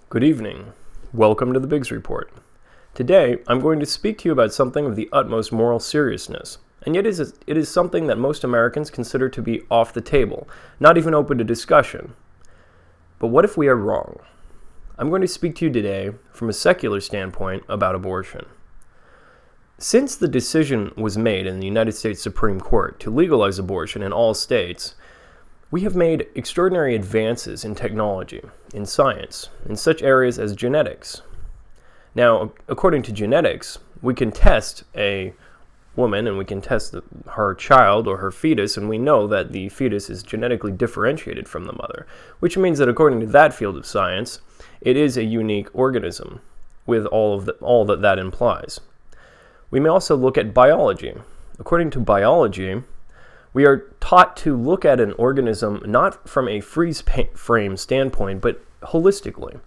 Good evening. Welcome to the Biggs Report. Today, I'm going to speak to you about something of the utmost moral seriousness, and yet it is something that most Americans consider to be off the table, not even open to discussion. But what if we are wrong? I'm going to speak to you today from a secular standpoint about abortion. Since the decision was made in the United States Supreme Court to legalize abortion in all states, we have made extraordinary advances in technology, in science, in such areas as genetics. Now, according to genetics, we can test a woman and we can test her child or her fetus, and we know that the fetus is genetically differentiated from the mother, which means that according to that field of science, it is a unique organism with all that implies. We may also look at biology. According to biology, we are taught to look at an organism not from a freeze frame standpoint, but holistically.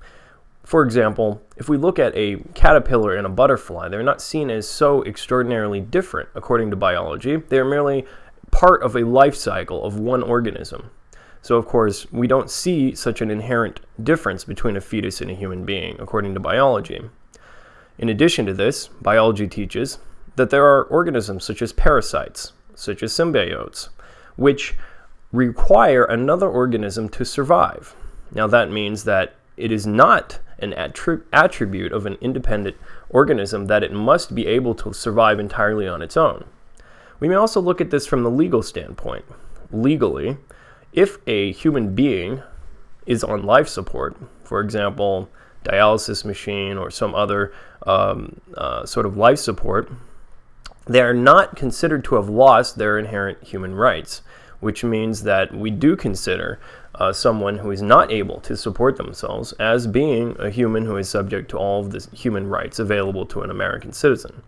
For example, if we look at a caterpillar and a butterfly, they're not seen as so extraordinarily different according to biology. They're merely part of a life cycle of one organism. So, of course, we don't see such an inherent difference between a fetus and a human being, according to biology. In addition to this, biology teaches that there are organisms such as parasites, such as symbiotes, which require another organism to survive. Now that means that it is not an attribute of an independent organism that it must be able to survive entirely on its own. We may also look at this from the legal standpoint. Legally, if a human being is on life support, for example, dialysis machine or some other sort of life support, they are not considered to have lost their inherent human rights, which means that we do consider someone who is not able to support themselves as being a human who is subject to all of the human rights available to an American citizen.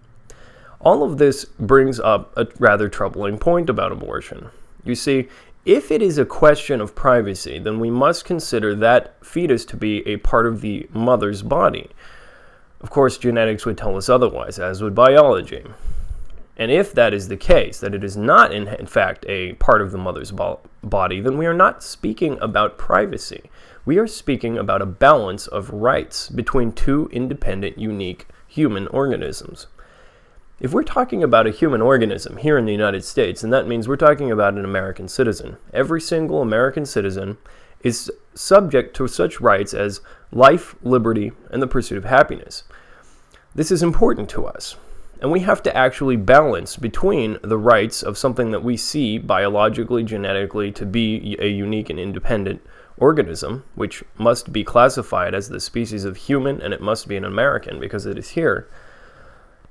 All of this brings up a rather troubling point about abortion. You see, if it is a question of privacy, then we must consider that fetus to be a part of the mother's body. Of course, genetics would tell us otherwise, as would biology. And if that is the case, that it is not in fact a part of the mother's body, then we are not speaking about privacy. We are speaking about a balance of rights between two independent, unique human organisms. If we're talking about a human organism here in the United States, then that means we're talking about an American citizen. Every single American citizen is subject to such rights as life, liberty, and the pursuit of happiness. This is important to us. And we have to actually balance between the rights of something that we see biologically, genetically to be a unique and independent organism, which must be classified as the species of human, and it must be an American because it is here.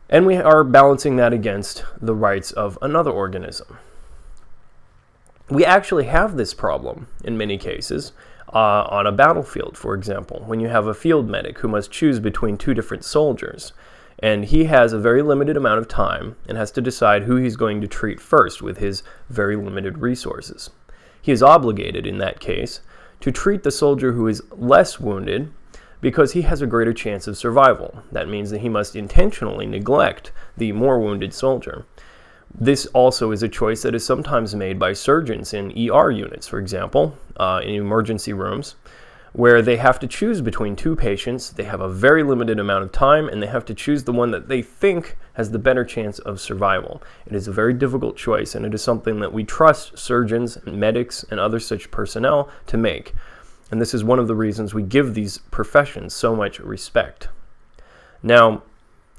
And we are balancing that against the rights of another organism. We actually have this problem in many cases on a battlefield, for example, when you have a field medic who must choose between two different soldiers. And he has a very limited amount of time and has to decide who he's going to treat first with his very limited resources. He is obligated, in that case, to treat the soldier who is less wounded because he has a greater chance of survival. That means that he must intentionally neglect the more wounded soldier. This also is a choice that is sometimes made by surgeons in ER units, for example, in emergency rooms, where they have to choose between two patients. They have a very limited amount of time, and they have to choose the one that they think has the better chance of survival. It is a very difficult choice, and it is something that we trust surgeons, medics, and other such personnel to make. And this is one of the reasons we give these professions so much respect. Now,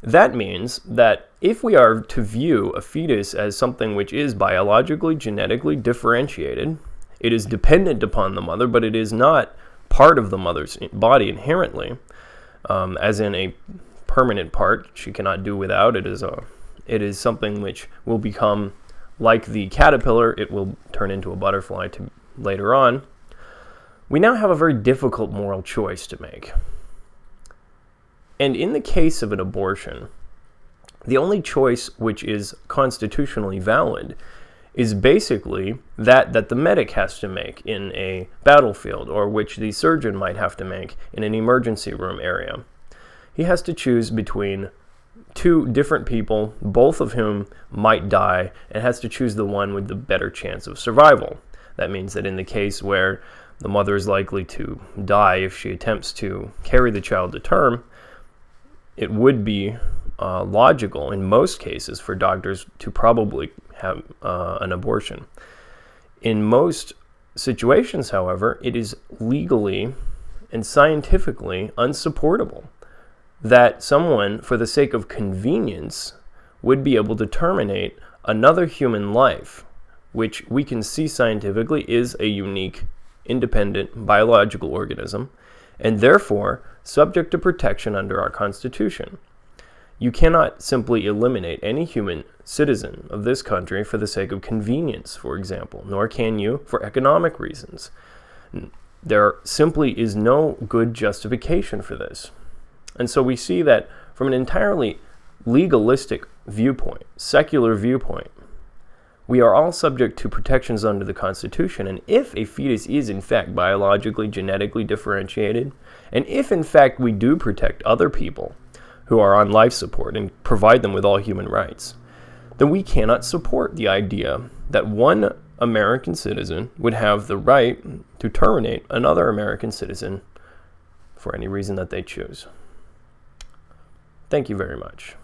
that means that if we are to view a fetus as something which is biologically, genetically differentiated, it is dependent upon the mother, but it is not part of the mother's body inherently, as in a permanent part she cannot do without. It is something which will become like the caterpillar. It will turn into a butterfly later on. We now have a very difficult moral choice to make. And in the case of an abortion, the only choice which is constitutionally valid is basically that the medic has to make in a battlefield, or which the surgeon might have to make in an emergency room area. He has to choose between two different people, both of whom might die, and has to choose the one with the better chance of survival. That means that in the case where the mother is likely to die if she attempts to carry the child to term, it would be logical in most cases for doctors to probably have an abortion. In most situations, however, it is legally and scientifically unsupportable that someone, for the sake of convenience, would be able to terminate another human life, which we can see scientifically is a unique, independent biological organism, and therefore subject to protection under our Constitution. You cannot simply eliminate any human citizen of this country for the sake of convenience, for example, nor can you for economic reasons. There simply is no good justification for this. And so we see that from an entirely legalistic viewpoint, secular viewpoint, we are all subject to protections under the Constitution. And if a fetus is in fact biologically, genetically differentiated, and if in fact we do protect other people who are on life support and provide them with all human rights, then we cannot support the idea that one American citizen would have the right to terminate another American citizen for any reason that they choose. Thank you very much.